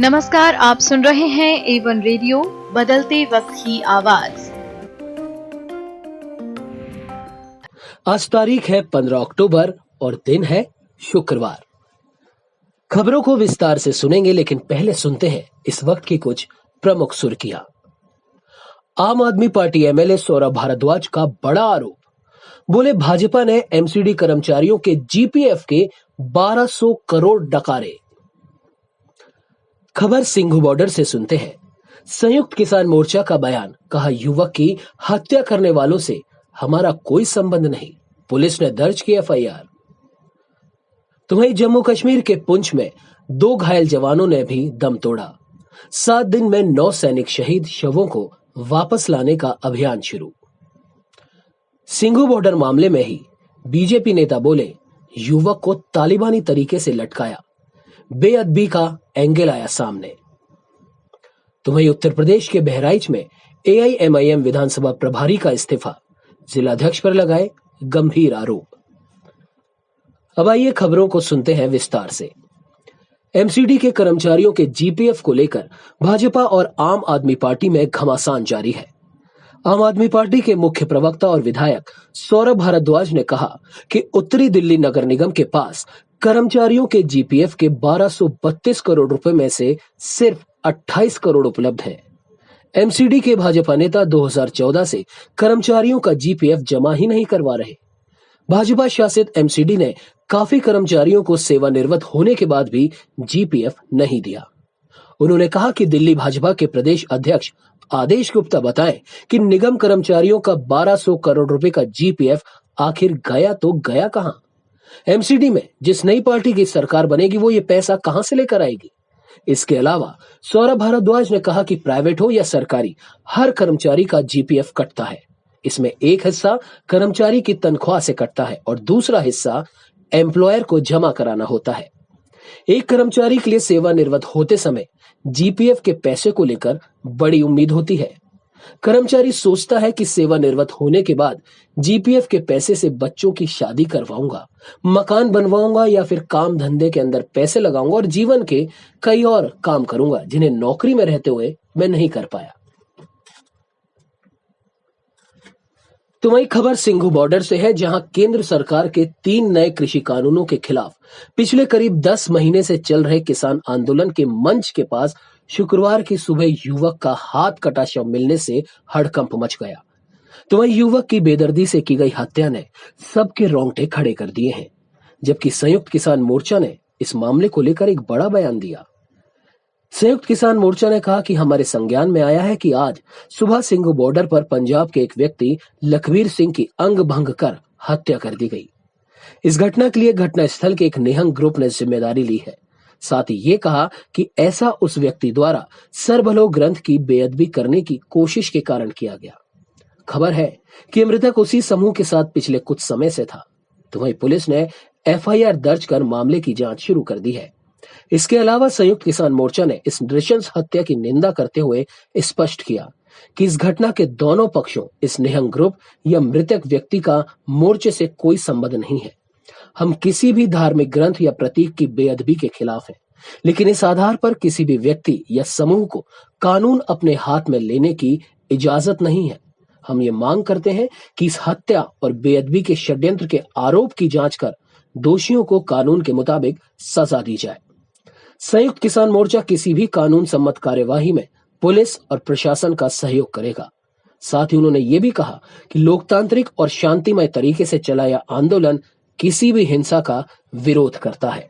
नमस्कार, आप सुन रहे हैं A1 रेडियो, बदलते वक्त की आवाज। आज तारीख है 15 अक्टूबर और दिन है शुक्रवार। खबरों को विस्तार से सुनेंगे, लेकिन पहले सुनते हैं इस वक्त की कुछ प्रमुख सुर्खियां। आम आदमी पार्टी एमएलए सौरभ भारद्वाज का बड़ा आरोप। बोले भाजपा ने एमसीडी कर्मचारियों के जीपीएफ के 1200 करोड़ डकारे। खबर सिंघू बॉर्डर से सुनते हैं। संयुक्त किसान मोर्चा का बयान, कहा युवक की हत्या करने वालों से हमारा कोई संबंध नहीं, पुलिस ने दर्ज की एफआईआर। तो वहीं जम्मू कश्मीर के पुंछ में 2 घायल जवानों ने भी दम तोड़ा। 7 दिन में 9 सैनिक शहीद, शवों को वापस लाने का अभियान शुरू। सिंघू बॉर्डर मामले में ही बीजेपी नेता बोले युवक को तालिबानी तरीके से लटकाया, बेअदबी का एंगल आया सामने। तो वहीं उत्तर प्रदेश के बहराइच में एआईएमआईएम विधानसभा प्रभारी का इस्तीफा, जिलाध्यक्ष पर लगाए गंभीर आरोप। अब आइए खबरों को सुनते हैं विस्तार से। एमसीडी के कर्मचारियों के जीपीएफ को लेकर भाजपा और आम आदमी पार्टी में घमासान जारी है। आम आदमी पार्टी के मुख्य प्रवक्ता और विधायक सौरभ भारद्वाज ने कहा कि उत्तरी दिल्ली नगर निगम के पास कर्मचारियों के जीपीएफ के 1232 करोड़ रुपए में से सिर्फ 28 करोड़ उपलब्ध है। एमसीडी के भाजपा नेता 2014 से कर्मचारियों का जीपीएफ जमा ही नहीं करवा रहे। भाजपा शासित एमसीडी ने काफी कर्मचारियों को सेवानिवृत्त होने के बाद भी जीपीएफ नहीं दिया। उन्होंने कहा कि दिल्ली भाजपा के प्रदेश अध्यक्ष आदेश गुप्ता बताएं कि निगम कर्मचारियों का 1200 करोड़ रुपए का जीपीएफ आखिर गया तो गया कहां? एमसीडी में जिस नई पार्टी की सरकार बनेगी वो ये पैसा कहां से लेकर आएगी? इसके अलावा सौरभ भारद्वाज ने कहा कि प्राइवेट हो या सरकारी, हर कर्मचारी का जीपीएफ कटता है। इसमें एक हिस्सा कर्मचारी की तनख्वाह से कटता है और दूसरा हिस्सा एम्प्लॉयर को जमा कराना होता है। एक कर्मचारी के लिए सेवानिवृत्त होते समय जीपीएफ के पैसे को लेकर बड़ी उम्मीद होती है। कर्मचारी सोचता है कि सेवानिवृत्त होने के बाद जीपीएफ के पैसे से बच्चों की शादी करवाऊंगा, मकान बनवाऊंगा या फिर काम धंधे के अंदर पैसे लगाऊंगा और जीवन के कई और काम करूंगा जिन्हें नौकरी में रहते हुए मैं नहीं कर पाया। तो वही खबर सिंघू बॉर्डर से है, जहां केंद्र सरकार के 3 नए कृषि कानूनों के खिलाफ पिछले करीब 10 महीने से चल रहे किसान आंदोलन के मंच के पास शुक्रवार की सुबह युवक का हाथ कटा शव मिलने से हड़कंप मच गया। तो वही युवक की बेदर्दी से की गई हत्या ने सबके रोंगटे खड़े कर दिए हैं, जबकि संयुक्त किसान मोर्चा ने इस मामले को लेकर एक बड़ा बयान दिया। संयुक्त किसान मोर्चा ने कहा कि हमारे संज्ञान में आया है कि आज सुबह सिंघू बॉर्डर पर पंजाब के एक व्यक्ति लखबीर सिंह की अंग भंग कर हत्या कर दी गई। इस घटना के लिए घटनास्थल के एक निहंग ग्रुप ने जिम्मेदारी ली है। साथ ही ये कहा कि ऐसा उस व्यक्ति द्वारा सरबलो ग्रंथ की बेअदबी करने की कोशिश के कारण किया गया। खबर है कि मृतक उसी समूह के साथ पिछले कुछ समय से था। तो वहीं पुलिस ने एफआईआर दर्ज कर मामले की जांच शुरू कर दी है। इसके अलावा संयुक्त किसान मोर्चा ने इस नृशंस हत्या की निंदा करते हुए स्पष्ट किया कि इस घटना के दोनों पक्षों, इस निहंग ग्रुप या मृतक व्यक्ति का मोर्चे से कोई संबंध नहीं है। हम किसी भी धार्मिक ग्रंथ या प्रतीक की बेअदबी के खिलाफ हैं, लेकिन इस आधार पर किसी भी व्यक्ति या समूह को कानून अपने हाथ में लेने की इजाजत नहीं है। हम ये मांग करते हैं कि इस हत्या और बेअदबी के षड्यंत्र के आरोप की जांच कर दोषियों को कानून के मुताबिक सजा दी जाए। संयुक्त किसान मोर्चा किसी भी कानून सम्मत कार्यवाही में पुलिस और प्रशासन का सहयोग करेगा। साथ ही उन्होंने ये भी कहा कि लोकतांत्रिक और शांतिमय तरीके से चलाया आंदोलन किसी भी हिंसा का विरोध करता है।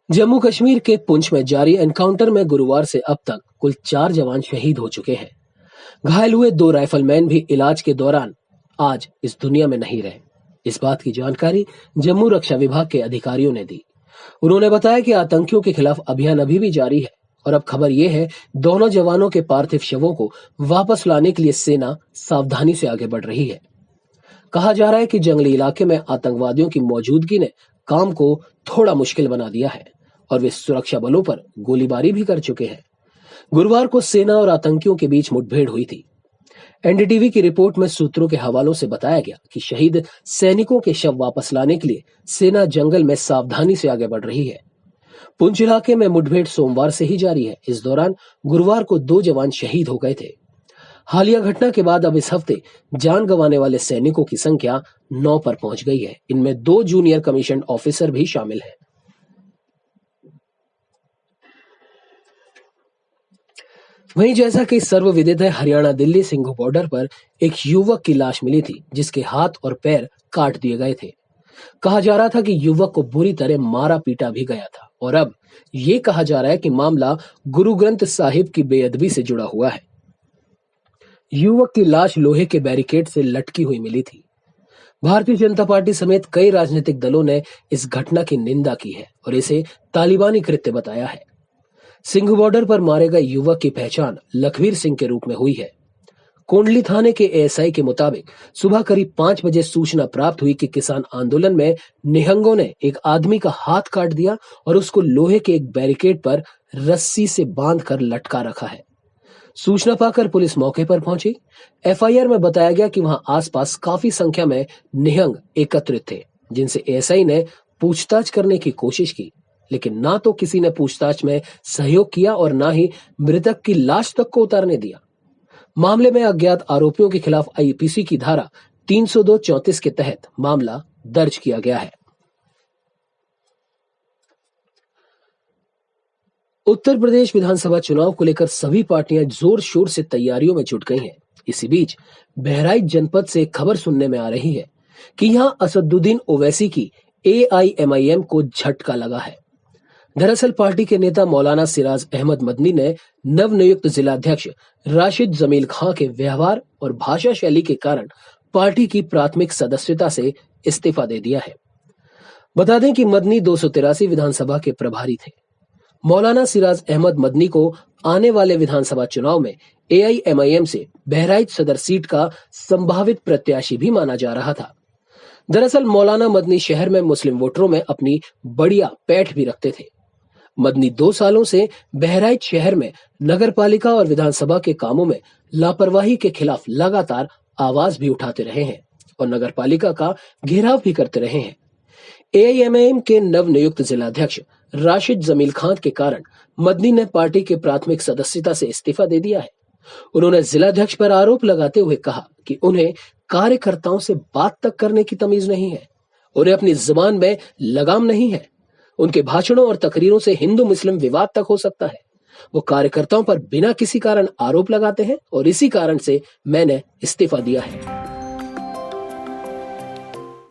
जम्मू कश्मीर के पुंछ में जारी एनकाउंटर में गुरुवार से अब तक कुल 4 जवान शहीद हो चुके हैं। घायल हुए 2 राइफलमैन भी इलाज के दौरान आज इस दुनिया में नहीं रहे। इस बात की जानकारी जम्मू रक्षा विभाग के अधिकारियों ने दी। उन्होंने बताया कि आतंकियों के खिलाफ अभियान अभी भी जारी है और अब खबर यह है दोनों जवानों के पार्थिव शवों को वापस लाने के लिए सेना सावधानी से आगे बढ़ रही है। कहा जा रहा है कि जंगली इलाके में आतंकवादियों की मौजूदगी ने काम को थोड़ा मुश्किल बना दिया है और वे सुरक्षा बलों पर गोलीबारी भी कर चुके हैं। गुरुवार को सेना और आतंकियों के बीच मुठभेड़ हुई थी। एनडीटीवी की रिपोर्ट में सूत्रों के हवालों से बताया गया कि शहीद सैनिकों के शव वापस लाने के लिए सेना जंगल में सावधानी से आगे बढ़ रही है। पुंछ इलाके में मुठभेड़ सोमवार से ही जारी है। इस दौरान गुरुवार को 2 जवान शहीद हो गए थे। हालिया घटना के बाद अब इस हफ्ते जान गंवाने वाले सैनिकों की संख्या 9 पर पहुंच गई है। इनमें 2 जूनियर कमीशन ऑफिसर भी शामिल हैं। वहीं जैसा कि सर्वविदित है, हरियाणा दिल्ली सिंघू बॉर्डर पर एक युवक की लाश मिली थी जिसके हाथ और पैर काट दिए गए थे। कहा जा रहा था कि युवक को बुरी तरह मारा पीटा भी गया था और अब ये कहा जा रहा है कि मामला गुरु ग्रंथ साहिब की बेअदबी से जुड़ा हुआ है। युवक की लाश लोहे के बैरिकेड से लटकी हुई मिली थी। भारतीय जनता पार्टी समेत कई राजनीतिक दलों ने इस घटना की निंदा की है और इसे तालिबानी कृत्य बताया है। सिंघू बॉर्डर पर मारे गए युवक की पहचान लखवीर सिंह के रूप में हुई है। कोंडली थाने के एएसआई के मुताबिक सुबह करीब 5 बजे सूचना प्राप्त हुई कि किसान आंदोलन में निहंगों ने एक आदमी का हाथ काट दिया और उसको लोहे के एक बैरिकेड पर रस्सी से बांधकर लटका रखा है। सूचना पाकर पुलिस मौके पर पहुंची। एफआईआर में बताया गया कि वहां आसपास काफी संख्या में निहंग एकत्रित थे, जिनसे एएसआई ने पूछताछ करने की कोशिश की, लेकिन ना तो किसी ने पूछताछ में सहयोग किया और ना ही मृतक की लाश तक को उतारने दिया। मामले में अज्ञात आरोपियों के खिलाफ आईपीसी की धारा 302-34 के तहत मामला दर्ज किया गया है। उत्तर प्रदेश विधानसभा चुनाव को लेकर सभी पार्टियां जोर शोर से तैयारियों में जुट गई हैं। इसी बीच बहराइच जनपद से खबर सुनने में आ रही है कि यहां असदुद्दीन ओवैसी की एआईएमआईएम को झटका लगा है। दरअसल पार्टी के नेता मौलाना सिराज अहमद मदनी ने नवनियुक्त जिलाध्यक्ष राशिद जमील खां के व्यवहार और भाषा शैली के कारण पार्टी की प्राथमिक सदस्यता से इस्तीफा दे दिया है। बता दें कि मदनी 283 विधानसभा के प्रभारी थे। मौलाना सिराज अहमद मदनी को आने वाले विधानसभा चुनाव में एआईएमआईएम से बहराइच सदर सीट का संभावित प्रत्याशी भी माना जा रहा था। दरअसल मौलाना मदनी शहर में मुस्लिम वोटरों में अपनी बढ़िया पैठ भी रखते थे। मदनी 2 सालों से बहराइच शहर में नगरपालिका और विधानसभा के कामों में लापरवाही के खिलाफ लगातार आवाज भी उठाते रहे हैं और नगरपालिका का घेराव भी करते रहे हैं। एआईएमआईएम के नवनियुक्त जिलाध्यक्ष राशिद जमील खान के कारण मदनी ने पार्टी के प्राथमिक सदस्यता से इस्तीफा दे दिया है। उन्होंने जिलाध्यक्ष पर आरोप लगाते हुए कहा कि उन्हें कार्यकर्ताओं से बात तक करने की तमीज नहीं है, उन्हें अपनी जुबान में लगाम नहीं है। उनके भाषणों और तकरीरों से हिंदू मुस्लिम विवाद तक हो सकता है। वो कार्यकर्ताओं पर बिना किसी कारण आरोप लगाते हैं और इसी कारण से मैंने इस्तीफा दिया है।